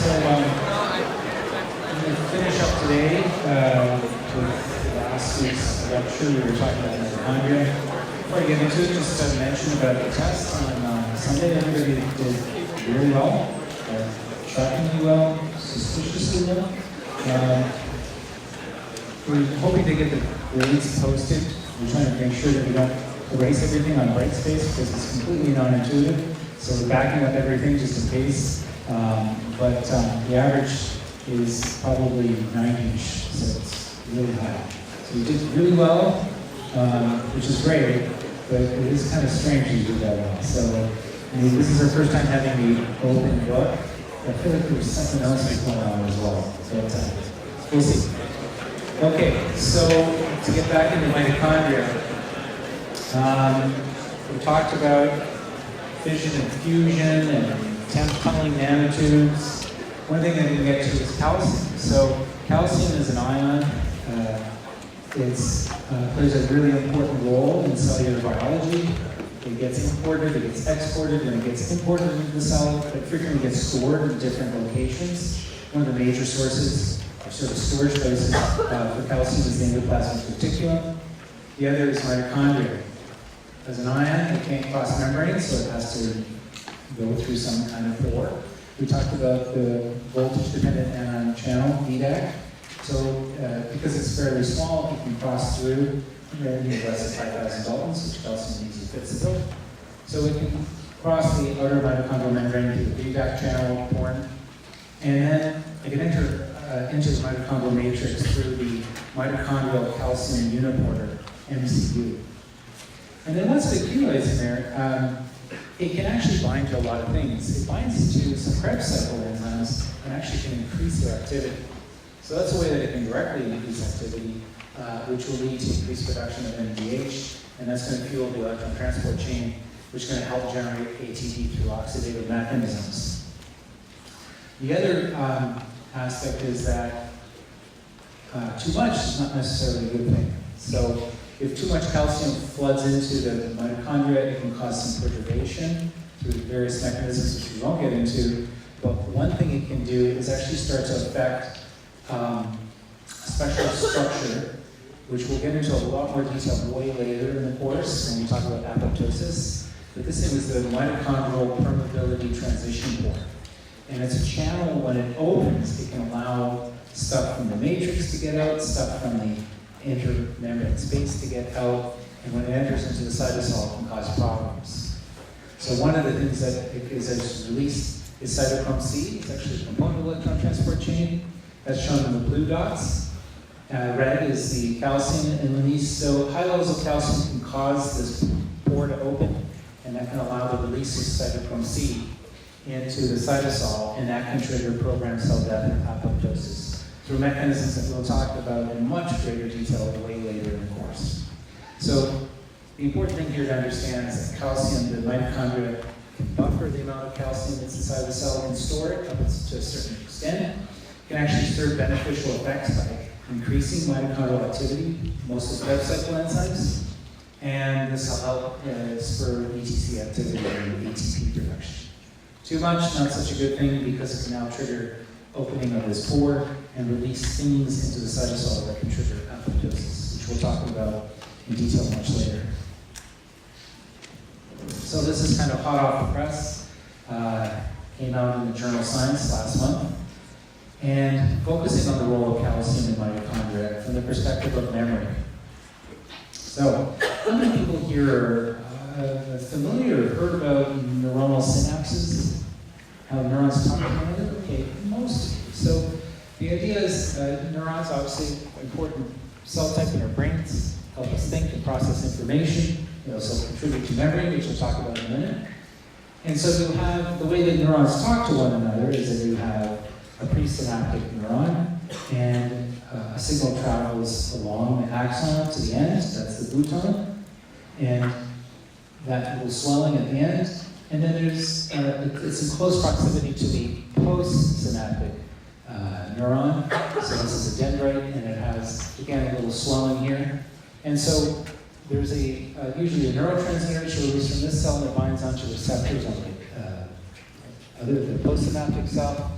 I'm going to finish up today with last week's lecture. We were talking about mitochondria. Before I get into it, just to mention about the test on Sunday. Everybody did really well, shockingly well, suspiciously well. We're hoping to get the grades posted. We're trying to make sure that we don't erase everything on Brightspace because it's completely non-intuitive. So we're backing up everything just in case. But the average is probably 90-ish, so it's really high. So we did really well, which is great, but it is kind of strange you do that well. So I mean, this is our first time having the open book. I feel like there was something else that's going on as well. So we'll see. Okay, so to get back into mitochondria, we talked about fission and fusion and tunneling nanotubes. One thing that we get to is calcium. So calcium is an ion. It plays a really important role in cellular biology. It gets imported, it gets exported, and it gets imported into the cell. It frequently gets stored in different locations. One of the major sources, or sort of storage places for calcium is the endoplasmic reticulum. The other is mitochondria. As an ion, it can't cross membranes, so it has to go through some kind of pore. We talked about the voltage-dependent anion channel, VDAC. So because it's fairly small, it can cross through less than 5,000 Daltons, which calcium easily fits the bill. So it can cross the outer mitochondrial membrane through the VDAC channel, porn, and then it can enter into the mitochondrial matrix through the mitochondrial calcium uniporter, MCU. And then once it accumulates in there, it can actually bind to a lot of things. It binds to some Krebs cycle enzymes and actually can increase their activity. So that's a way that it can directly increase activity, which will lead to increased production of NADH, and that's going to fuel the electron transport chain, which is going to help generate ATP through oxidative mechanisms. The other aspect is that too much is not necessarily a good thing. So if too much calcium floods into the mitochondria, it can cause some perturbation through various mechanisms, which we won't get into. But one thing it can do is actually start to affect a special structure, which we'll get into a lot more detail way later in the course when we talk about apoptosis. But this thing is the mitochondrial permeability transition pore. And it's a channel. When it opens, it can allow stuff from the matrix to get out, stuff from the intermembrane space to get out, and when it enters into the cytosol, it can cause problems. So one of the things that is released is cytochrome C. It's actually a component of the electron transport chain. That's shown in the blue dots. Red is the calcium in release. So high levels of calcium can cause this pore to open, and that can allow the release of cytochrome C into the cytosol, and that can trigger programmed cell death and apoptosis through mechanisms that we'll talk about in much greater detail way later in the course. So the important thing here to understand is that calcium, the mitochondria, can buffer the amount of calcium that's inside the cell and store it up to a certain extent. It can actually serve beneficial effects by increasing mitochondrial activity, mostly Krebs cycle enzymes, and this will help spur ETC activity and ATP production. Too much, not such a good thing because it can now trigger opening of this pore and release things into the cytosol that can trigger apoptosis, which we'll talk about in detail much later. So this is kind of hot off the press. Came out in the journal Science last month. And focusing on the role of calcium in mitochondria from the perspective of memory. So, how many people here are familiar or heard about neuronal synapses? How neurons talk to one another? Okay, most of you. So, the idea is neurons, obviously, important cell type in our brains, help us think and process information. They also contribute to memory, which we'll talk about in a minute. And so you have, the way that neurons talk to one another is that you have a presynaptic neuron, and a signal travels along the axon to the end, that's the bouton, and that little swelling at the end. And then there's, it's in close proximity to the postsynaptic neuron. So this is a dendrite, and it has, again, a little swelling here. And so there's usually a neurotransmitter released from this cell that binds onto receptors on the postsynaptic cell.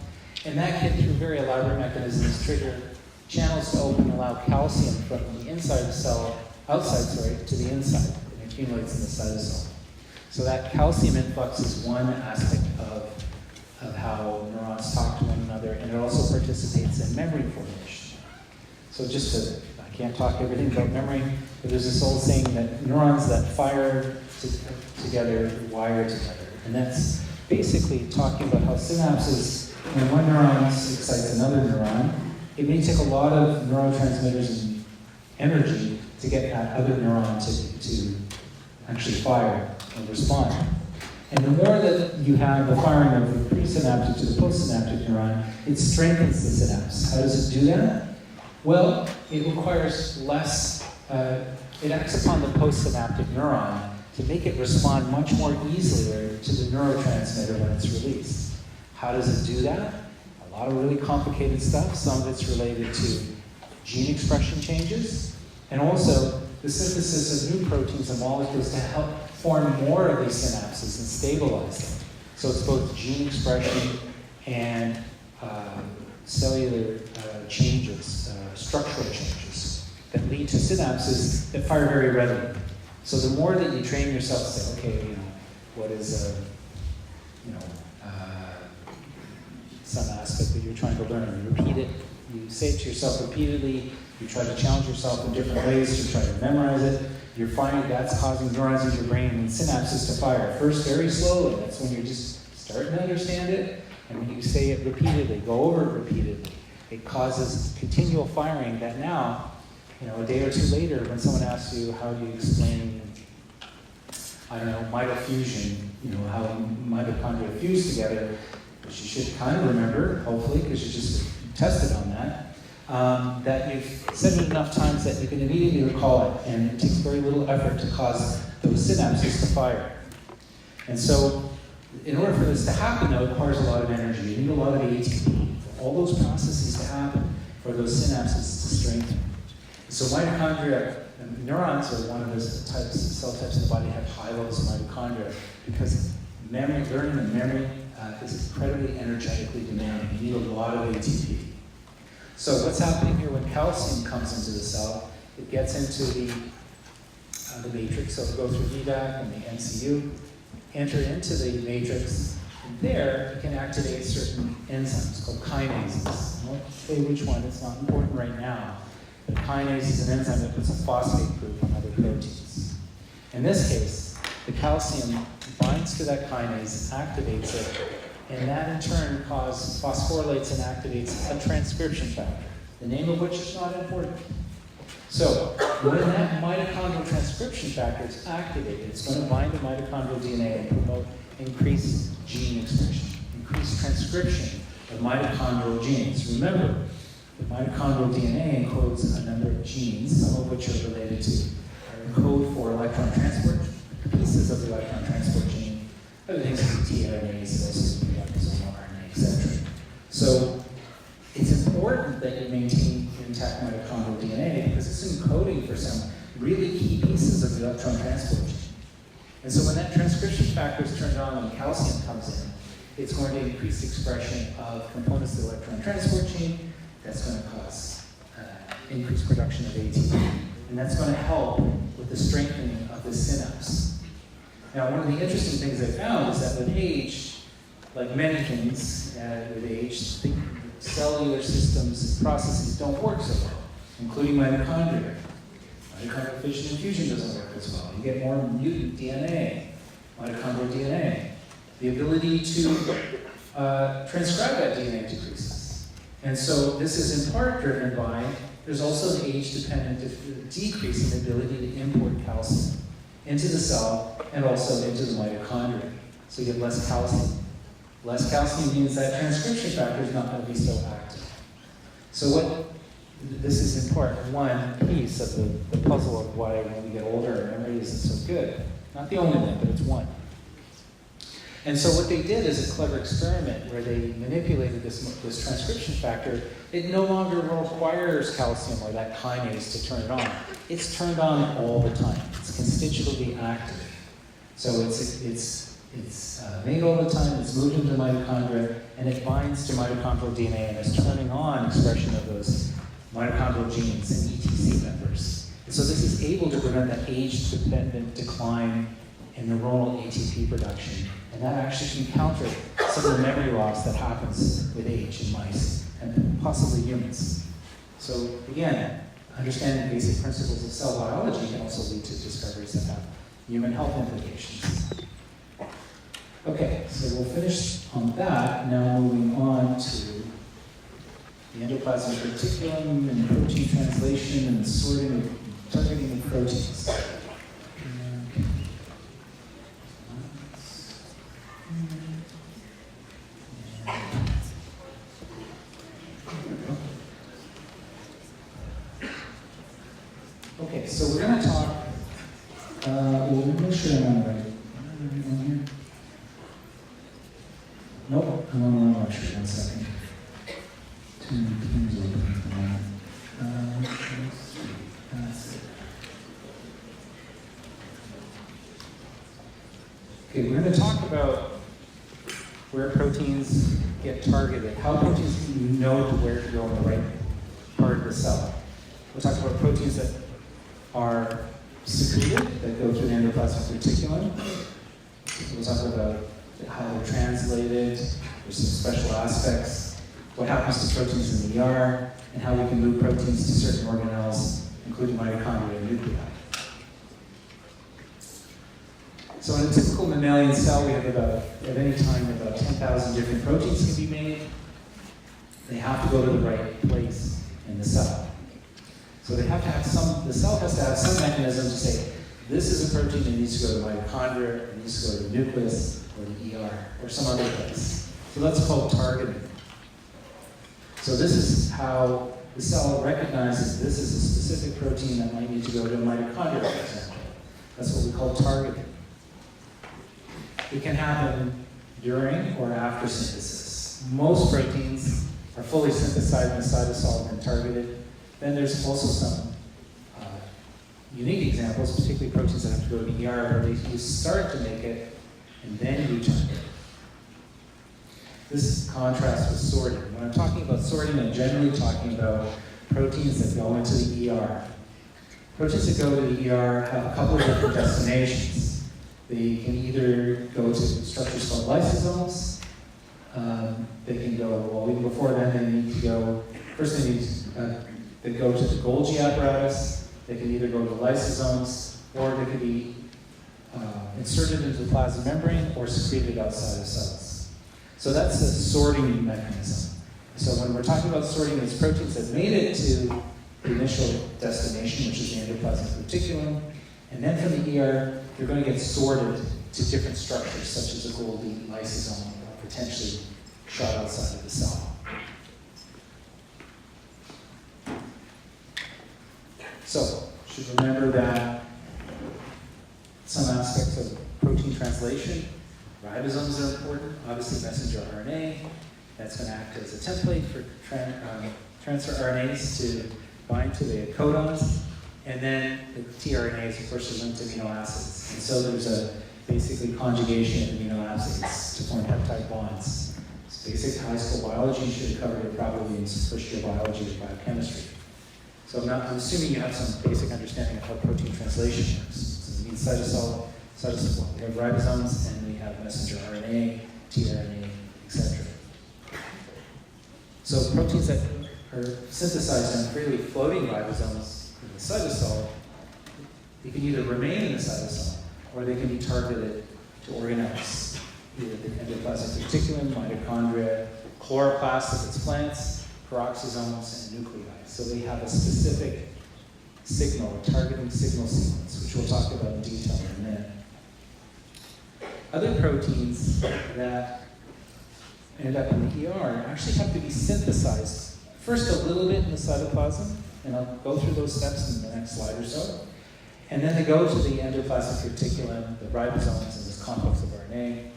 And that can, through very elaborate mechanisms, trigger channels to open and allow calcium from the inside of the cell, to the inside, and accumulates in the cytosol. So that calcium influx is one aspect of how neurons talk to one another, and it also participates in memory formation. So I can't talk everything about memory, but there's this old saying that neurons that fire together wire together. And that's basically talking about how synapses, when one neuron excites another neuron, it may take a lot of neurotransmitters and energy to get that other neuron to actually fire and respond. And the more that you have the firing of the presynaptic to the postsynaptic neuron, it strengthens the synapse. How does it do that? Well, it requires less, it acts upon the postsynaptic neuron to make it respond much more easily to the neurotransmitter when it's released. How does it do that? A lot of really complicated stuff. Some of it's related to gene expression changes, and also the synthesis of new proteins and molecules to help form more of these synapses and stabilize them. So it's both gene expression and cellular changes, structural changes that lead to synapses that fire very readily. So the more that you train yourself to say, okay, what is some aspect that you're trying to learn, you repeat it, you say it to yourself repeatedly, you try to challenge yourself in different ways, you try to memorize it, you're finding that's causing neurons in your brain and synapses to fire. First, very slowly, that's when you're just starting to understand it, and when you say it repeatedly, go over it repeatedly, it causes continual firing that now, a day or two later, when someone asks you, how do you explain, mitofusion, how mitochondria fuse together, which you should kind of remember, hopefully, because you just tested on that, that you've said it enough times that you can immediately recall it, and it takes very little effort to cause those synapses to fire. And so, in order for this to happen, though, it requires a lot of energy. You need a lot of ATP for all those processes to happen, for those synapses to strengthen. So mitochondria, neurons are one of those cell types in the body that have high levels of mitochondria because learning and memory is incredibly energetically demanding. You need a lot of ATP. So what's happening here when calcium comes into the cell, it gets into the matrix, so it'll go through VDAC and the NCU, enter into the matrix, and there you can activate certain enzymes called kinases. I won't say which one, it's not important right now. But kinase is an enzyme that puts a phosphate group on other proteins. In this case, the calcium binds to that kinase, activates it, and that in turn phosphorylates and activates a transcription factor, the name of which is not important. So, when that mitochondrial transcription factor is activated, it's going to bind to mitochondrial DNA and promote increased gene expression, increased transcription of mitochondrial genes. Remember, the mitochondrial DNA encodes a number of genes, some of which are related to encode for electron transport, pieces of the electron transport gene, other things like tRNA, ribosomal RNA, etc. So it's important that you maintain intact mitochondrial DNA because it's encoding for some really key pieces of the electron transport gene. And so when that transcription factor is turned on and calcium comes in, it's going to increase expression of components of the electron transport gene. That's going to cause increased production of ATP. And that's going to help with the strengthening of the synapse. Now, one of the interesting things I found is that with age, like many things with age, the cellular systems and processes don't work so well, including mitochondria. Mitochondrial fission and fusion doesn't work as well. You get more mutant DNA, mitochondrial DNA. The ability to transcribe that DNA decreases. And so this is in part driven by, there's also an age-dependent decrease in the ability to import calcium into the cell and also into the mitochondria. So you have less calcium. Less calcium means that transcription factor is not going to be so active. So this is in part one piece of the puzzle of why when we get older our memory isn't so good. Not the only one, but it's one. And so what they did is a clever experiment where they manipulated this transcription factor. It no longer requires calcium or that kinase to turn it on. It's turned on all the time. It's constitutively active. So it's It's made all the time, it's moved into mitochondria, and it binds to mitochondrial DNA and is turning on expression of those mitochondrial genes and ETC members. And so this is able to prevent that age-dependent decline in neuronal ATP production. And that actually can counter some of the memory loss that happens with age in mice and possibly humans. So again, understanding basic principles of cell biology can also lead to discoveries that have human health implications. Okay, so we'll finish on that. Now moving on to the endoplasmic reticulum and protein translation and sorting of targeting of proteins. Okay, so we're going to talk, we'll make sure I'm on the right. Nope, I'm on the wrong lecture, 1 second. Too many things open at the moment. That's it. Okay, we're going to talk about where proteins get targeted, how proteins can know where to go in the right part of the cell. We'll talk about proteins that are secreted, that go through the endoplasmic reticulum. We'll talk about how they're translated, there's some special aspects, what happens to proteins in the ER, and how we can move proteins to certain organelles, including mitochondria and nuclei. So in a typical mammalian cell, we have about, at any time, about 10,000 different proteins can be made. They have to go to the right place in the cell. So they have to have the cell has to have some mechanism to say, this is a protein that needs to go to mitochondria, it needs to go to the nucleus, or the ER, or some other place. So that's called targeting. So this is how the cell recognizes this is a specific protein that might need to go to a mitochondria, for example. That's what we call targeting. It can happen during or after synthesis. Most proteins are fully synthesized in the cytosol and targeted. Then there's also some unique examples, particularly proteins that have to go to the ER, where you start to make it and then you target it. This contrasts with sorting. When I'm talking about sorting, I'm generally talking about proteins that go into the ER. Proteins that go to the ER have a couple of different destinations. They can either go to structures called lysosomes. They can go, well, even before then, they need to go, first they need they go to the Golgi apparatus. They can either go to lysosomes, or they can be inserted into the plasma membrane or secreted outside of cells. So that's the sorting mechanism. So when we're talking about sorting these proteins that made it to the initial destination, which is the endoplasmic reticulum, and then from the ER, they're going to get sorted to different structures, such as a Golgi lysosome, or potentially shot outside of the cell. So, should remember that some aspects of protein translation, ribosomes are important, obviously messenger RNA, that's going to act as a template for transfer RNAs to bind to the codons, and then the tRNAs, of course, are linked to amino acids. And so there's a basically conjugation of amino acids to form peptide bonds. It's basic high school biology, you should have covered it probably in first year biology or biochemistry. So I'm assuming you have some basic understanding of how protein translation works. So we need cytosol, we have ribosomes, and we have messenger RNA, tRNA, etc. So proteins that are synthesized on freely floating ribosomes in the cytosol, they can either remain in the cytosol, or they can be targeted to organelles, either the endoplasmic reticulum, mitochondria, chloroplasts if it's plants, peroxisomes, and nuclei. So they have a specific signal, a targeting signal sequence, which we'll talk about in detail in a minute. Other proteins that end up in the ER actually have to be synthesized. First a little bit in the cytoplasm, and I'll go through those steps in the next slide or so. And then they go to the endoplasmic reticulum, the ribosomes, and this complex of RNA,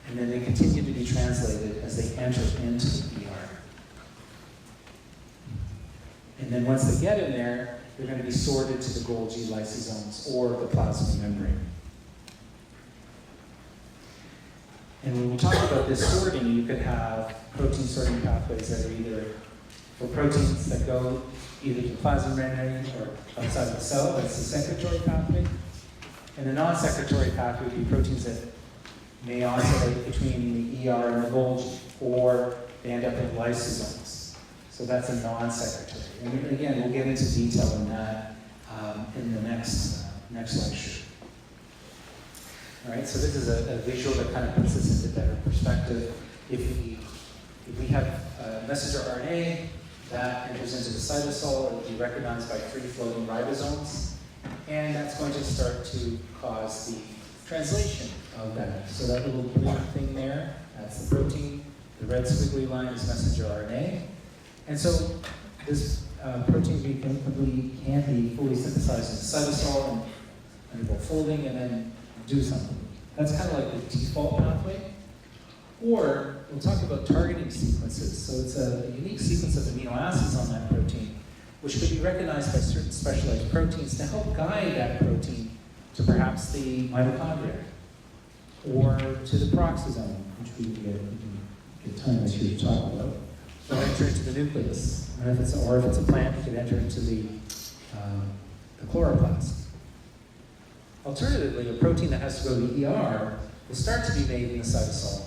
and then they continue to be translated as they enter into the ER. And then once they get in there, they're going to be sorted to the Golgi lysosomes or the plasma membrane. And when we talk about this sorting, you could have protein sorting pathways that are either for proteins that go either to the plasma membrane or outside of the cell, that's the secretory pathway. And the non-secretory pathway would be proteins that may oscillate between the ER and the Golgi, or they end up in lysosomes. So that's a non-secretory. And again, we'll get into detail on that in the next lecture. All right, so this is a visual that kind of puts this into better perspective. If we have messenger RNA that enters into the cytosol, it will be recognized by free-floating ribosomes, and that's going to start to cause the translation of that. So that little blue thing there, that's the protein. The red squiggly line is messenger RNA. And so this protein can be fully synthesized in the cytosol and undergo folding and then do something. That's kind of like the default pathway. Or we'll talk about targeting sequences. So it's a unique sequence of amino acids on that protein, which could be recognized by certain specialized proteins to help guide that protein to perhaps the mitochondria or to the peroxisome, which we can get time to talk about. Or enter into the nucleus. Or if it's a plant, it could enter into the chloroplast. Alternatively, a protein that has to go to the ER will start to be made in the cytosol.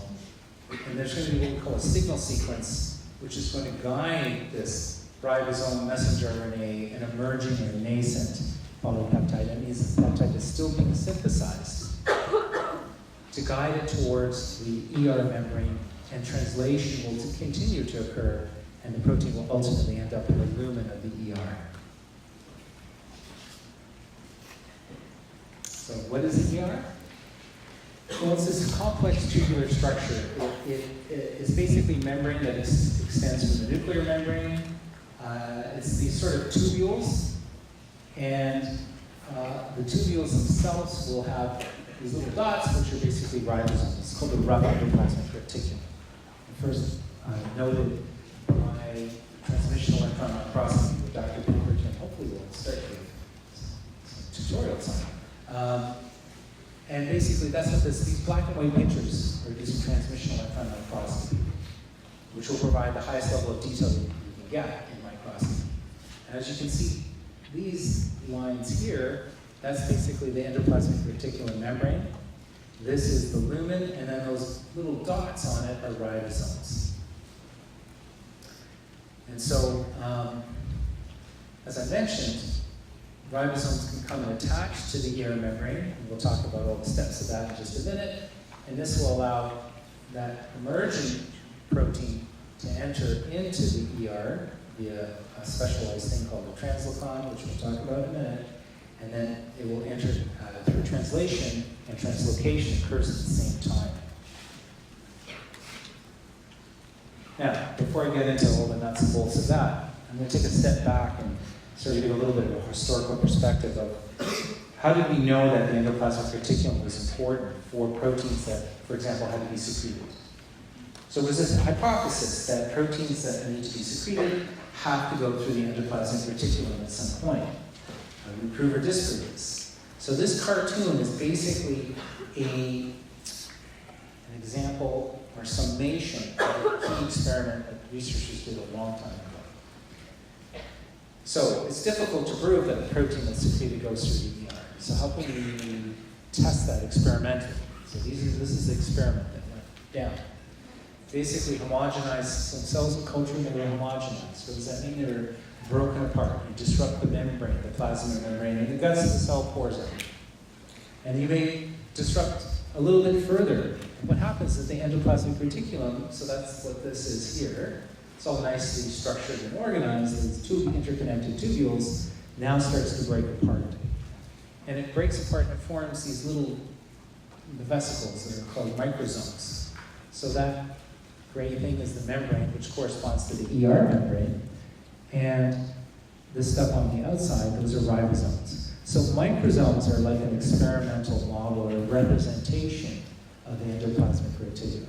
And there's going to be what we call a signal sequence, which is going to guide this ribosome messenger RNA, an emerging or nascent polypeptide. That means the peptide is still being synthesized to guide it towards the ER membrane, and translation will continue to occur, and the protein will ultimately end up in the lumen of the ER. So what is the ER? Well, it's this complex tubular structure. It is basically membrane that extends from the nuclear membrane. It's these sort of tubules, and the tubules themselves will have these little dots, which are basically ribosomes. It's called the rough endoplasmic reticulum. First noted by transmission electron microscopy with Dr. Pinkerton. Hopefully we'll start with tutorials on. And basically, that's what these black and white pictures are using transmission electron microscopy, which will provide the highest level of detail you can get in microscopy. And as you can see, these lines here, that's basically the endoplasmic reticulum membrane. This is the lumen, and then those little dots on it are ribosomes. And so, as I mentioned, ribosomes can come and attach to the ER membrane, and we'll talk about all the steps of that in just a minute. And this will allow that emerging protein to enter into the ER via a specialized thing called a translocon, which we'll talk about in a minute. And then it will enter through translation, and translocation occurs at the same time. Now, before I get into all the nuts and bolts of that, I'm going to take a step back and sort of give a little bit of a historical perspective of how did we know that the endoplasmic reticulum was important for proteins that, for example, had to be secreted. So it was this hypothesis that proteins that need to be secreted have to go through the endoplasmic reticulum at some point. We prove or disprove this. So this cartoon is basically an example or summation of a key experiment that researchers did a long time ago. So it's difficult to prove that the protein that's secreted goes through the ER. So how can we test that experimentally? So this is the experiment that went down. Basically homogenize some cells in culture, and they were homogenized. What does that mean? They were broken apart. You disrupt the membrane, the plasma membrane, and the guts of the cell pours out. And you may disrupt a little bit further. And what happens is the endoplasmic reticulum, so that's what this is here, it's all nicely structured and organized, these two interconnected tubules now starts to break apart. And it breaks apart and it forms these little vesicles that are called microsomes. So that gray thing is the membrane, which corresponds to the ER membrane. And this stuff on the outside, those are ribosomes. So microsomes are like an experimental model or a representation of the endoplasmic reticulum.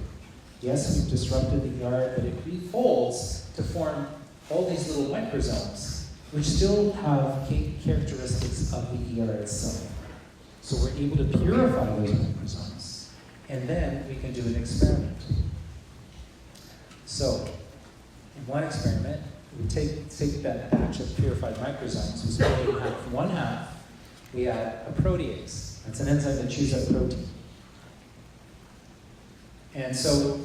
Yes, we've disrupted the ER, but it refolds to form all these little microsomes, which still have characteristics of the ER itself. So we're able to purify those microsomes and then we can do an experiment. So, in one experiment, we take that batch of purified microsomes, we split it in half. One half, we add a protease. That's an enzyme that chews up protein. And so,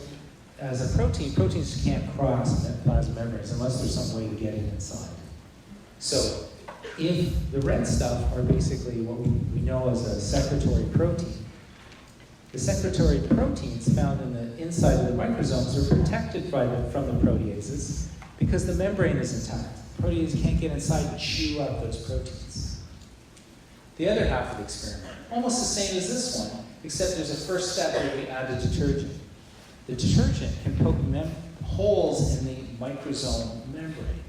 as a protein, proteins can't cross plasma membranes unless there's some way to get it inside. So, if the red stuff are basically what we know as a secretory protein, the secretory proteins found in the inside of the microsomes are protected from the proteases because the membrane is intact. Proteases can't get inside and chew up those proteins. The other half of the experiment, almost the same as this one, except there's a first step where we add a detergent. The detergent can poke holes in the microsome membrane.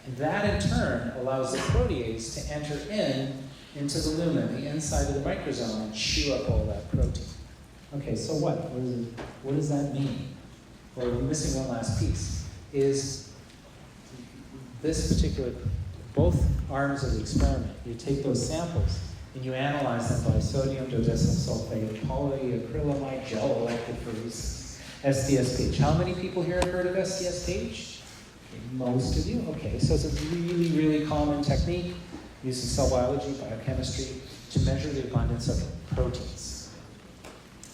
And that in turn allows the protease to enter into the lumen, the inside of the microsome, and chew up all that protein. Okay, so what? What does that mean? Well, we're missing one last piece. Is this particular, both arms of the experiment, you take those samples and you analyze them by sodium dodecyl sulfate, polyacrylamide gel electrophoresis, SDS-Page. How many people here have heard of SDS-Page? Most of you? Okay, so it's a really, really common technique used in cell biology, biochemistry, to measure the abundance of proteins.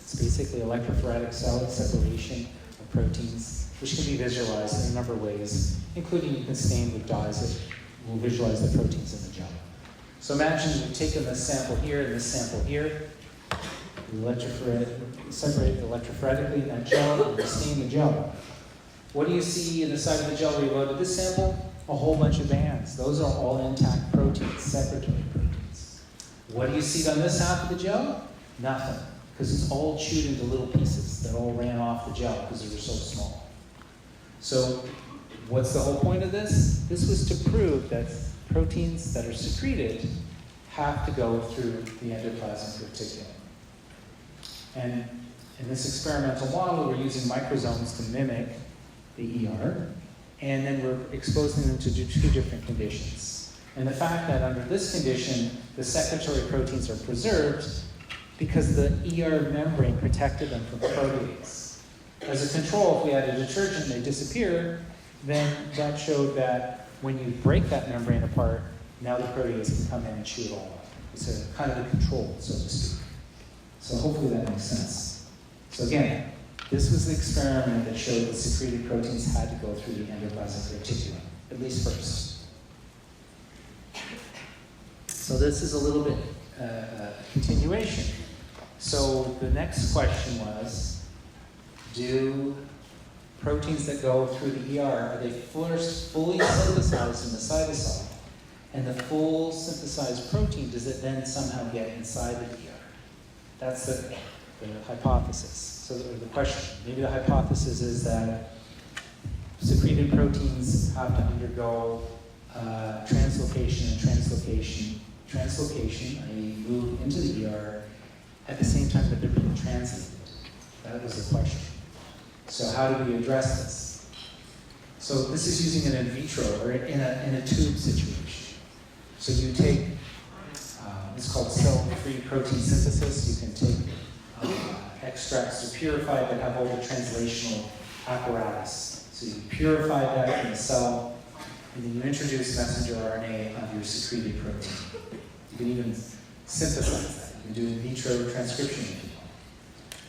It's basically electrophoretic cell separation of proteins, which can be visualized in a number of ways, including you can stain with dyes that will visualize the proteins in the gel. So imagine you've taken this sample here and this sample here, you separate electrophoretically in that gel, and you stain the gel. What do you see in the side of the gel where you loaded this sample? A whole bunch of bands. Those are all intact proteins, secretory proteins. What do you see on this half of the gel? Nothing, because it's all chewed into little pieces that all ran off the gel because they were so small. So what's the whole point of this? This was to prove that proteins that are secreted have to go through the endoplasmic reticulum. And in this experimental model, we're using microsomes to mimic the ER, and then we're exposing them to two different conditions. And the fact that under this condition, the secretory proteins are preserved because the ER membrane protected them from protease. As a control, if we add a detergent and they disappear, then that showed that when you break that membrane apart, now the protease can come in and chew it all up. It's a kind of a control, so to speak. So hopefully that makes sense. So again, this was the experiment that showed that secreted proteins had to go through the endoplasmic reticulum, at least first. So this is a little bit continuation. So the next question was, do proteins that go through the ER, are they first fully synthesized in the cytosol? And the full synthesized protein, does it then somehow get inside the ER? That's the hypothesis. So the question, maybe the hypothesis is that secreted proteins have to undergo translocation and translocation, i.e. move into the ER at the same time that they're being translated. That was the question. So how do we address this? So this is using an in vitro or in a tube situation. So you take, it's called cell-free protein synthesis. You can take extracts that are purified that have all the translational apparatus. So you purify that in the cell, and then you introduce messenger RNA onto your secreted protein. You can even synthesize that. You can do in vitro transcription if you want.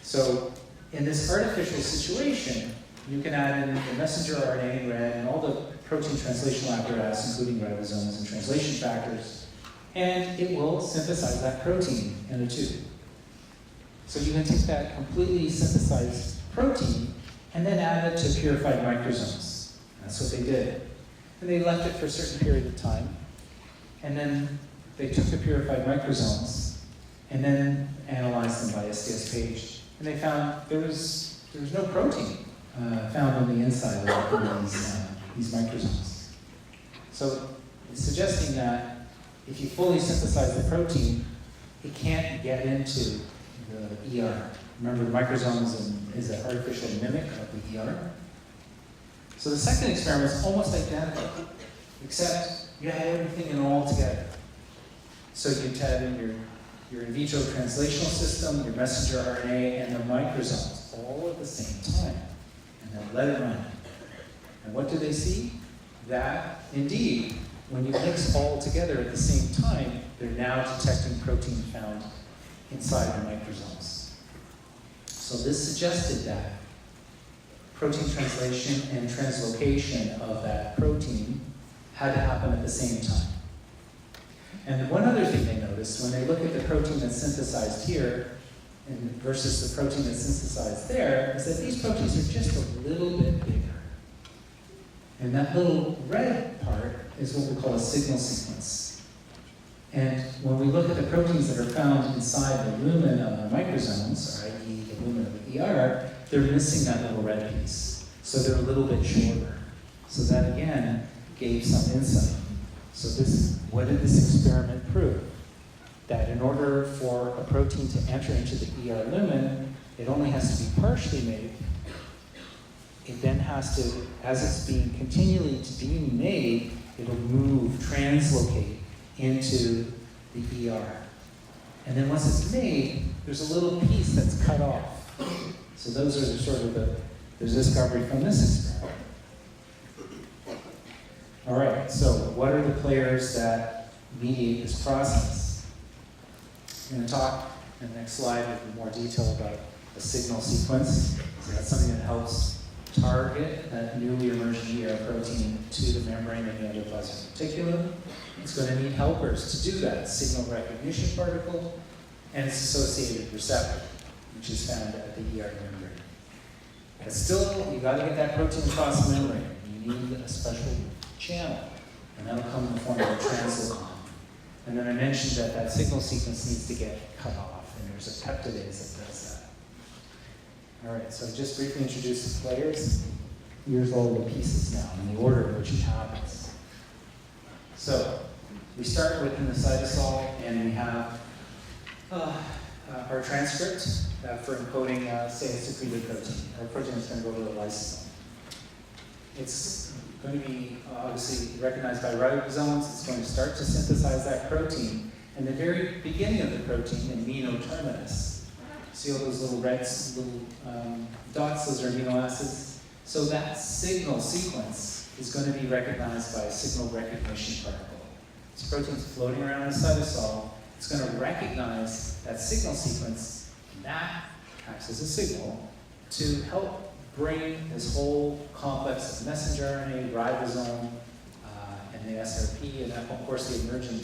So in this artificial situation, you can add in the messenger RNA, red, and all the protein translational apparatus, including ribosomes and translation factors, and it will synthesize that protein in a tube. So you can take that completely synthesized protein and then add it to purified microsomes. That's what they did. And they left it for a certain period of time. And then they took the purified microsomes and then analyzed them by SDS-Page. And they found there was no protein found on the inside of these microsomes. So it's suggesting that if you fully synthesize the protein, it can't get into the ER. Remember, the microsome is an artificial mimic of the ER. So the second experiment is almost identical, except you had everything in all together. So you add in your your in vitro translational system, your messenger RNA, and the microsomes all at the same time. And then let it run. And what do they see? That, indeed, when you mix all together at the same time, they're now detecting protein found inside the microsomes. So this suggested that protein translation and translocation of that protein had to happen at the same time. And one other thing they noticed, when they look at the protein that's synthesized here versus the protein that's synthesized there, is that these proteins are just a little bit bigger. And that little red part is what we call a signal sequence. And when we look at the proteins that are found inside the lumen of the microsomes, or i.e. the lumen of the ER, they're missing that little red piece. So they're a little bit shorter. So that again gave some insight. So what did this experiment prove? That in order for a protein to enter into the ER lumen, it only has to be partially made. It then has to, as it's being continually being made, it'll move, translocate into the ER. And then once it's made, there's a little piece that's cut off. So those are sort of the discovery from this experiment. All right, so what are the players that mediate this process? I'm going to talk in the next slide with more detail about a signal sequence. So that's something that helps target that newly emerging ER protein to the membrane of the endoplasmic reticulum. It's going to need helpers to do that, signal recognition particle, and its associated receptor, which is found at the ER membrane. But still, you got to get that protein across the membrane. You need a special channel, and that'll come in the form of a translocon. And then I mentioned that that signal sequence needs to get cut off, and there's a peptidase that does that. All right, so just briefly introduce the players. Here's all the pieces now, in the order in which it happens. So, we start within the cytosol, and we have our transcript for encoding, say, a secreted protein. Our protein is going to go to the lysosome. It's going to be obviously recognized by ribosomes. It's going to start to synthesize that protein. And the very beginning of the protein, amino terminus. See all those little reds, little dots, those are amino acids. So that signal sequence is going to be recognized by a signal recognition particle. This protein's floating around in the cytosol. It's going to recognize that signal sequence, and that acts as a signal to help bring this whole complex of messenger RNA, ribosome, and the SRP, and then, of course, the emerging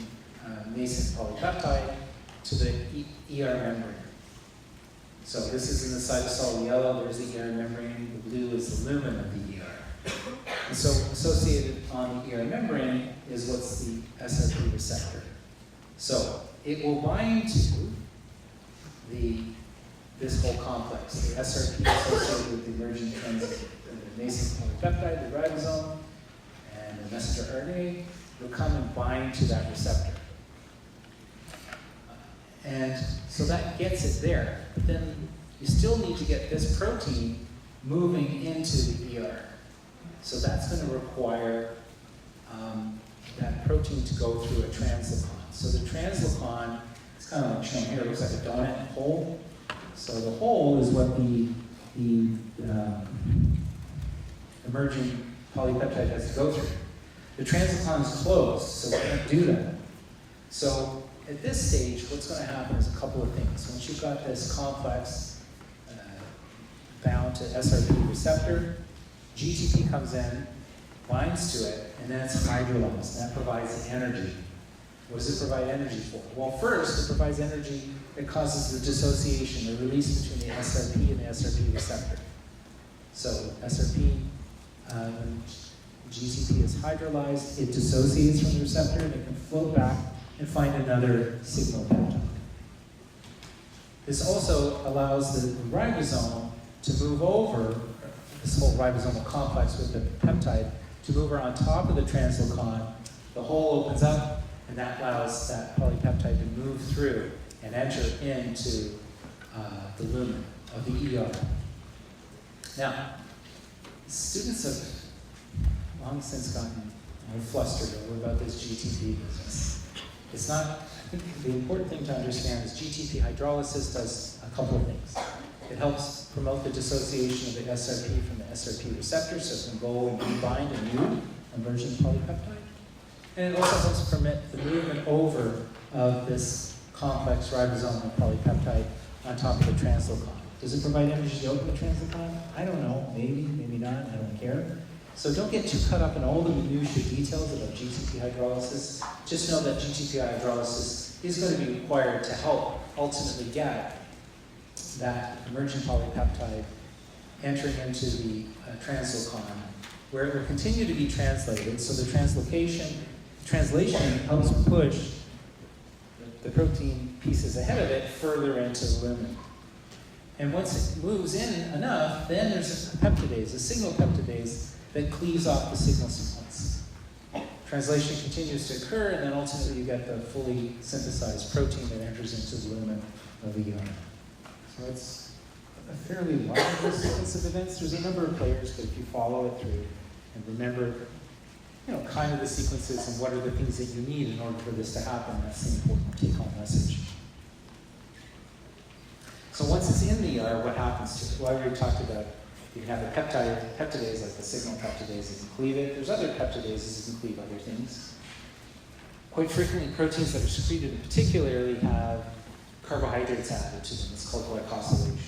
nascent polypeptide to the ER membrane. So this is in the cytosol, yellow, there's the ER membrane, the blue is the lumen of the ER. And so associated on the ER membrane is what's the SRP receptor. So it will bind to this whole complex, the SRP associated with the emerging the nascent polypeptide, the ribosome, and the messenger RNA will come and bind to that receptor. And so that gets it there, but then you still need to get this protein moving into the ER. So that's going to require that protein to go through a translocon. So the translocon, it's kind of like shown here, it looks like a donut hole. So the hole is what the emerging polypeptide has to go through. The translocon is closed, so we can't do that. So at this stage, what's going to happen is a couple of things. Once you've got this complex bound to SRP receptor, GTP comes in, binds to it, and then it's hydrolyzed. That provides the energy. What does it provide energy for? Well, first, it provides energy that causes the dissociation, the release between the SRP and the SRP receptor. So SRP, GTP is hydrolyzed, it dissociates from the receptor, and it can float back and find another signal peptide. This also allows the ribosome to move over, this whole ribosomal complex with the peptide, to move over on top of the translocon. The hole opens up, and that allows that polypeptide to move through and enter into the lumen of the ER. Now, students have long since gotten flustered over about this GTP business. It's not the important thing to understand is GTP hydrolysis does a couple of things. It helps promote the dissociation of the SRP from the SRP receptor, so it can go and bind a new emerging polypeptide. And it also helps permit the movement over of this complex ribosomal polypeptide on top of the translocon. Does it provide energy to open the translocon? I don't know, maybe, maybe not, I don't care. So don't get too caught up in all the minutiae details about GTP hydrolysis. Just know that GTP hydrolysis is going to be required to help ultimately get that emerging polypeptide entering into the translocon, where it will continue to be translated. So the translation helps push the protein pieces ahead of it further into the lumen. And once it moves in enough, then there's a peptidase, a signal peptidase, that cleaves off the signal sequence. Translation continues to occur, and then ultimately you get the fully synthesized protein that enters into the lumen of the ER. So it's a fairly large sequence of events. There's a number of players, but if you follow it through and remember, kind of the sequences and what are the things that you need in order for this to happen, that's the important take-home message. So once it's in the ER, what happens to it? Well, I already talked about you can have a peptidase like the signal peptidase that can cleave it. There's other peptidases that can cleave other things. Quite frequently, proteins that are secreted particularly have carbohydrates added to them. It's called glycosylation.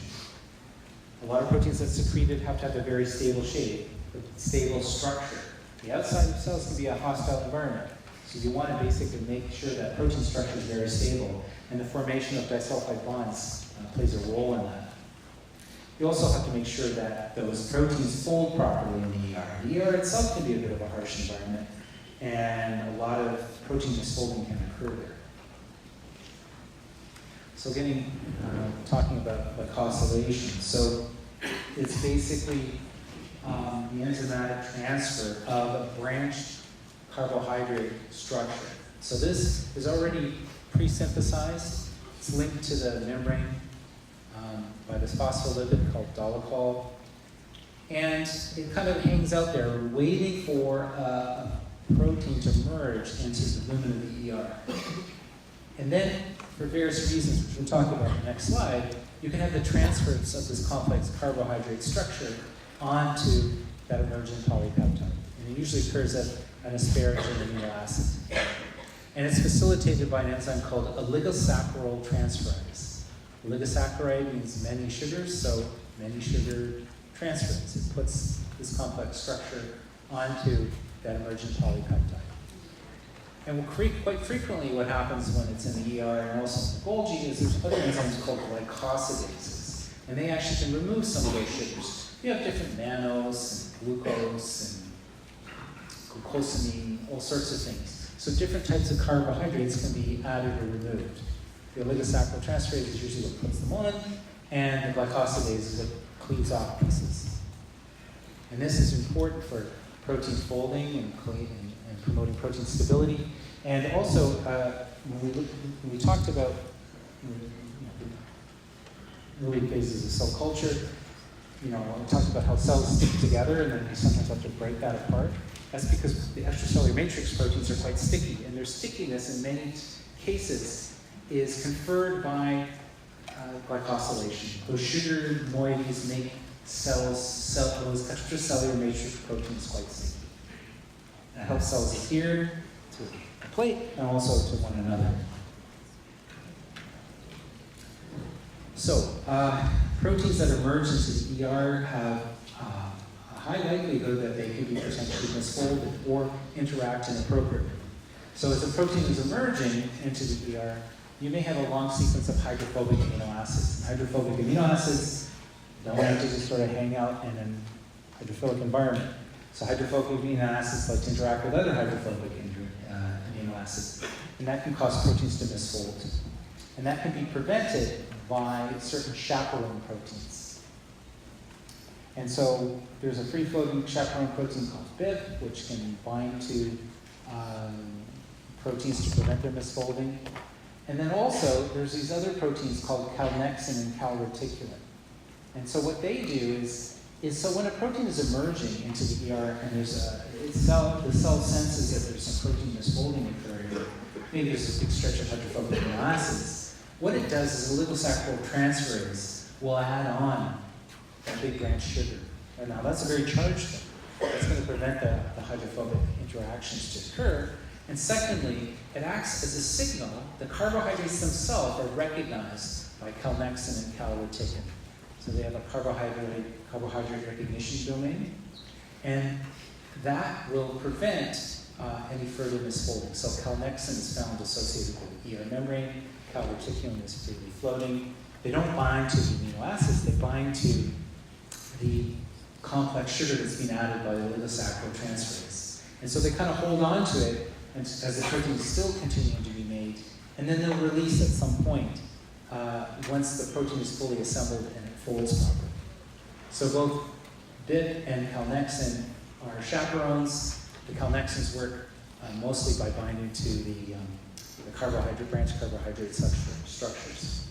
A lot of proteins that secreted have to have a very stable shape, a stable structure. The outside of cells can be a hostile environment. So you want to basically make sure that protein structure is very stable, and the formation of disulfide bonds plays a role in that. You also have to make sure that those proteins fold properly in the ER. The ER itself can be a bit of a harsh environment, and a lot of protein misfolding can occur there. So talking about glycosylation. So it's basically the enzymatic transfer of a branched carbohydrate structure. So this is already pre-synthesized. It's linked to the membrane by this phospholipid called dolichol. And it kind of hangs out there waiting for a protein to merge into the lumen of the ER. And then, for various reasons, which we'll talk about in the next slide, you can have the transfers of this complex carbohydrate structure onto that emergent polypeptide. And it usually occurs at an asparagine amino acid. And it's facilitated by an enzyme called oligosaccharyl transferase. Oligosaccharide means many sugars, so many sugar transferase. It puts this complex structure onto that emergent polypeptide. And quite frequently what happens when it's in the ER and also in the Golgi is there's other enzymes called glycosidases. And they actually can remove some of those sugars. You have different mannose and glucose and glucosamine, all sorts of things. So different types of carbohydrates can be added or removed. The oligosaccharyl transferase is usually what puts them on, and the glycosidase is what cleaves off pieces. And this is important for protein folding and promoting protein stability. And also, when we talked about early phases of cell culture, we talked about how cells stick together and then we sometimes have to break that apart. That's because the extracellular matrix proteins are quite sticky, and their stickiness in many cases is conferred by glycosylation. Those sugar moieties make those extracellular matrix proteins quite sticky. That helps cells adhere to the plate and also to one another. So, proteins that emerge into the ER have a high likelihood that they could be potentially misfolded or interact inappropriately. So as a protein is emerging into the ER, you may have a long sequence of hydrophobic amino acids. And hydrophobic amino acids don't want to just sort of hang out in a hydrophilic environment. So hydrophobic amino acids like to interact with other hydrophobic amino acids. And that can cause proteins to misfold. And that can be prevented by certain chaperone proteins. And so there's a free-floating chaperone protein called BIF, which can bind to proteins to prevent their misfolding. And then also, there's these other proteins called calnexin and calreticulin. And so what they do is so when a protein is emerging into the ER and the cell senses that there's some protein misfolding occurring, maybe there's a big stretch of hydrophobic amino acids. What it does is a ligosaccharyl transferase will add on that big branch sugar. And now that's a very charged thing. It's going to prevent the hydrophobic interactions to occur. And secondly, it acts as a signal. The carbohydrates themselves are recognized by calnexin and calreticulin. So they have a carbohydrate recognition domain. And that will prevent any further misfolding. So calnexin is found associated with the ER membrane. Calreticulin is freely floating. They don't bind to the amino acids. They bind to the complex sugar that's been added by the ligosaccharyl transferase. And so they kind of hold on to it as the protein is still continuing to be made. And then they'll release at some point once the protein is fully assembled and it folds properly. So both BIP and calnexin are chaperones. The calnexins work mostly by binding to the branch carbohydrate structures.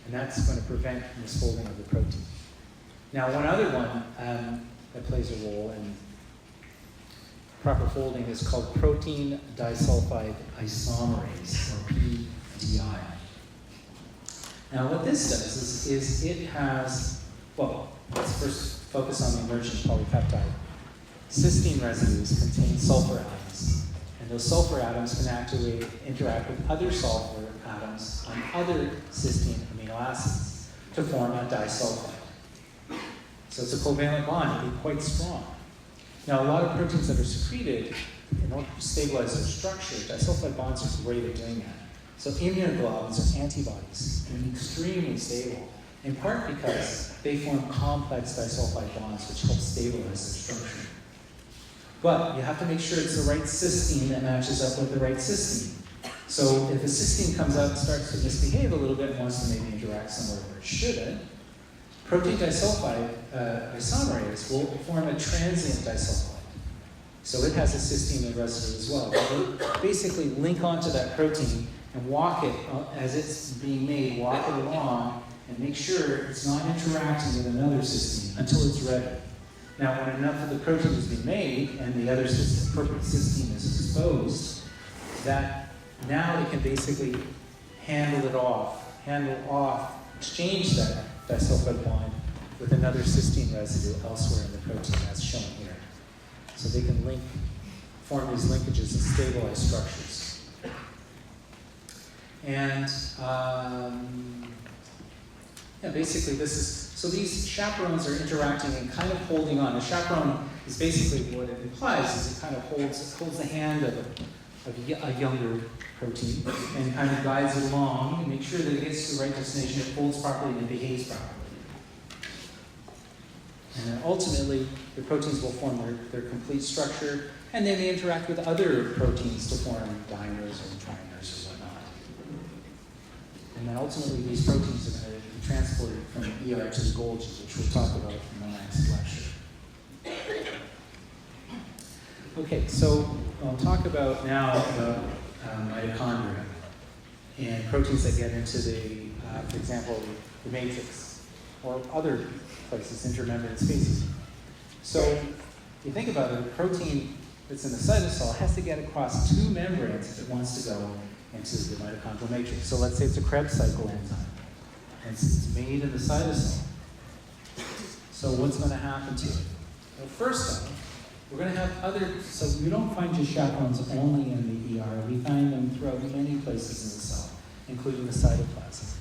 And that's going to prevent misfolding of the protein. Now, one other one that plays a role in proper folding is called protein disulfide isomerase, or PDI. Now, what this does is it has, well, let's first focus on the emergent polypeptide. Cysteine residues contain sulfur atoms, and those sulfur atoms can interact with other sulfur atoms on other cysteine amino acids to form a disulfide. So it's a covalent bond, it'll be quite strong. Now, a lot of proteins that are secreted, in order to stabilize their structure, disulfide bonds are great at doing that. So immunoglobulins or antibodies can be extremely stable, in part because they form complex disulfide bonds which help stabilize their structure. But you have to make sure it's the right cysteine that matches up with the right cysteine. So if the cysteine comes out and starts to misbehave a little bit and wants to maybe interact somewhere where it shouldn't, protein disulfide isomerase will form a transient disulfide. So it has a cysteine residue as well. It will basically link onto that protein and walk it, as it's being made, walk it along and make sure it's not interacting with another cysteine until it's ready. Now, when enough of the protein has been made and the other appropriate cysteine is exposed, that now it can basically handle off, exchange that disulfide bond with another cysteine residue elsewhere in the protein, as shown here. So they can form these linkages and stabilize structures. And basically so these chaperones are interacting and kind of holding on. A chaperone is basically what it implies is it kind of holds the hand of a younger protein and kind of guides it along and make sure that it gets to the right destination, it folds properly, and it behaves properly. And then ultimately, the proteins will form their complete structure, and then they interact with other proteins to form dimers or trimers or whatnot. And then ultimately, these proteins are going to be transported from the ER to the Golgi, which we'll talk about in the next lecture. Okay, so I'll talk about now mitochondria and proteins that get into the, for example, the matrix or other places, intermembrane spaces. So if you think about it, a protein that's in the cytosol has to get across two membranes if it wants to go into the mitochondrial matrix. So let's say it's a Krebs cycle enzyme, and it's made in the cytosol. So what's going to happen to it? Well, first off, we're going to have so we don't find just chaperones only in the ER. We find them throughout many places in the cell, including the cytoplasm.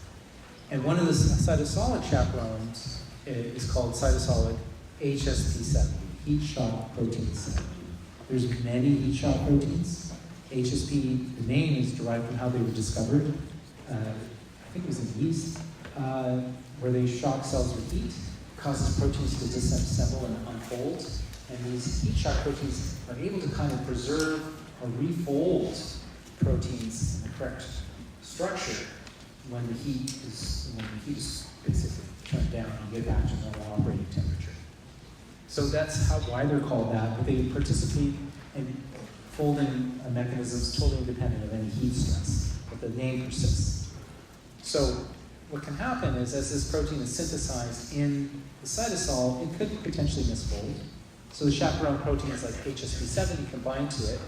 And one of the cytosolic chaperones is called cytosolic HSP7, heat shock protein 7. There's many heat shock proteins. HSP, the name is derived from how they were discovered. I think it was in yeast, where they shock cells with heat, causes proteins to disassemble and unfold. And these heat shock proteins are able to kind of preserve or refold proteins in the correct structure when the heat is basically turned down and get back to normal operating temperature. So that's why they're called that, but they participate in folding mechanisms totally independent of any heat stress, but the name persists. So what can happen is as this protein is synthesized in the cytosol, it could potentially misfold. So the chaperone protein is like HSP7, you can bind to it,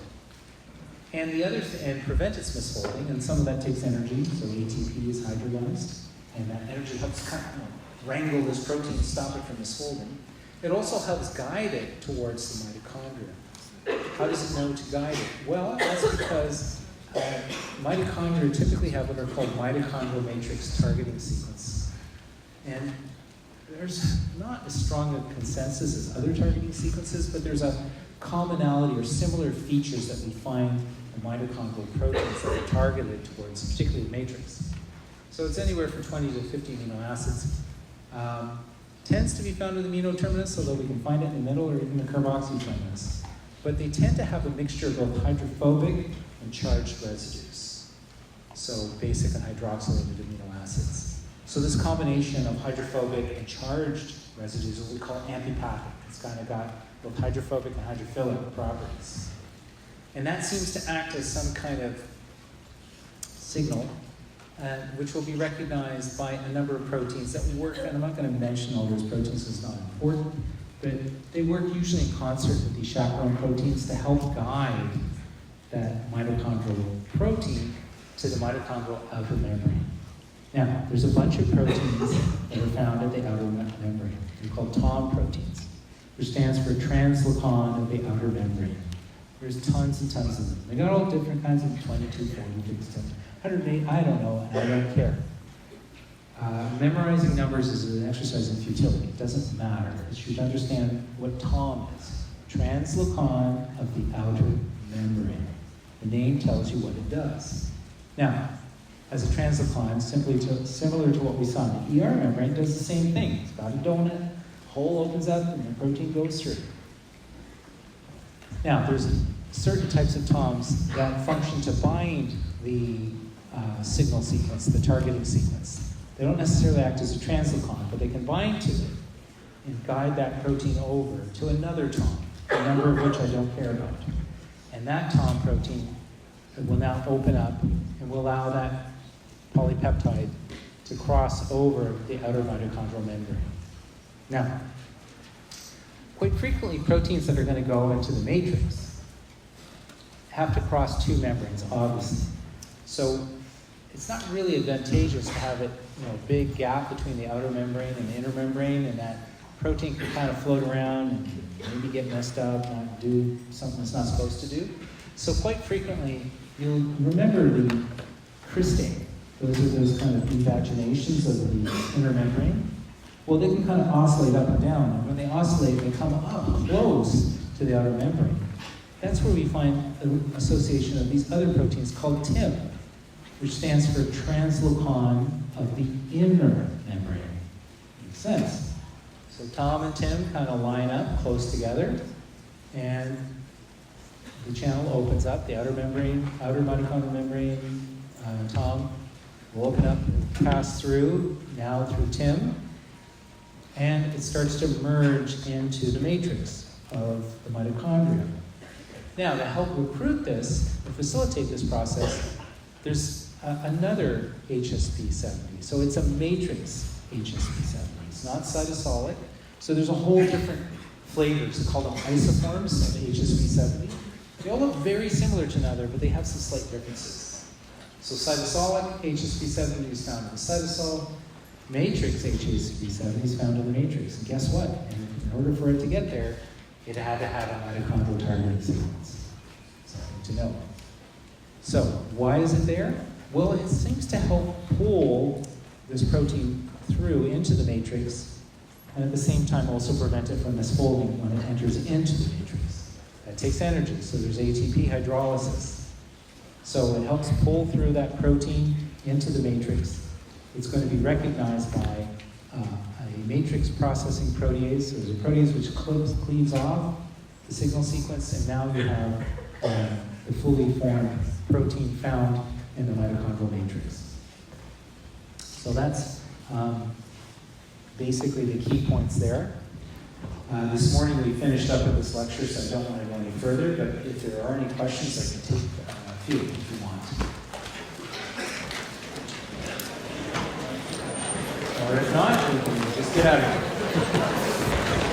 And the other and prevent its misfolding, and some of that takes energy, so ATP is hydrolyzed, and that energy helps kind of wrangle this protein, stop it from misfolding. It also helps guide it towards the mitochondria. How does it know to guide it? Well, that's because mitochondria typically have what are called mitochondrial matrix targeting sequence. And there's not as strong a consensus as other targeting sequences, but there's a commonality or similar features that we find in mitochondrial proteins that are targeted towards particularly matrix. So it's anywhere from 20 to 50 amino acids. Tends to be found in the amino terminus, although we can find it in the middle or even the carboxy terminus. But they tend to have a mixture of both hydrophobic and charged residues. So basic and hydroxylated amino acids. So this combination of hydrophobic and charged residues is what we call amphipathic. It's kind of got both hydrophobic and hydrophilic properties. And that seems to act as some kind of signal, which will be recognized by a number of proteins that we work, and I'm not going to mention all those proteins, it's not important, but they work usually in concert with these chaperone proteins to help guide that mitochondrial protein to the mitochondrial outer membrane. Now, there's a bunch of proteins that are found at the outer membrane. They're called TOM proteins, which stands for translocon of the outer membrane. There's tons and tons of them. They got all different kinds of 22, 40, 50, 108, I don't know, and I don't care. Memorizing numbers is an exercise in futility. It doesn't matter. You should understand what TOM is. Translocon of the outer membrane. The name tells you what it does. Now, as a translocon, similar to what we saw in the ER membrane, does the same thing. It's got a donut, hole opens up, and the protein goes through. Now, there's certain types of TOMs that function to bind the signal sequence, the targeting sequence. They don't necessarily act as a translocon, but they can bind to it and guide that protein over to another TOM, a number of which I don't care about. And that TOM protein will now open up and will allow that polypeptide to cross over the outer mitochondrial membrane. Now, quite frequently, proteins that are going to go into the matrix have to cross two membranes, obviously. So it's not really advantageous to have it, a big gap between the outer membrane and the inner membrane, and that protein can kind of float around and maybe get messed up, not do something it's not supposed to do. So quite frequently, you'll remember the cristae. Those are those kind of invaginations of the inner membrane. Well, they can kind of oscillate up and down. And when they oscillate, they come up close to the outer membrane. That's where we find an association of these other proteins called TIM, which stands for translocon of the inner membrane. Makes sense. So TOM and TIM kind of line up close together, and the channel opens up, the outer membrane, outer mitochondrial membrane, TOM will open up and pass through, now through TIM, and it starts to merge into the matrix of the mitochondria. Now, to help recruit this, or facilitate this process, there's another HSP70. So it's a matrix HSP70. It's not cytosolic. So there's a whole different flavors. They call them isoforms of HSP70. They all look very similar to another, but they have some slight differences. So cytosolic HSP70 is found in the cytosol. Matrix HSP70 is found in the matrix. And guess what? In order for it to get there, it had to have a mitochondrial targeting sequence. Something to know. So why is it there? Well, it seems to help pull this protein through into the matrix, and at the same time also prevent it from misfolding when it enters into the matrix. That takes energy, so there's ATP hydrolysis. So it helps pull through that protein into the matrix. It's going to be recognized by a matrix processing protease. So there's a protease which cleaves off the signal sequence, and now you have the fully formed protein found in the mitochondrial matrix. So that's basically the key points there. This morning we finished up with this lecture, so I don't want to go any further, but if there are any questions, I can take a few if you want. Or if not, we can just get out of here.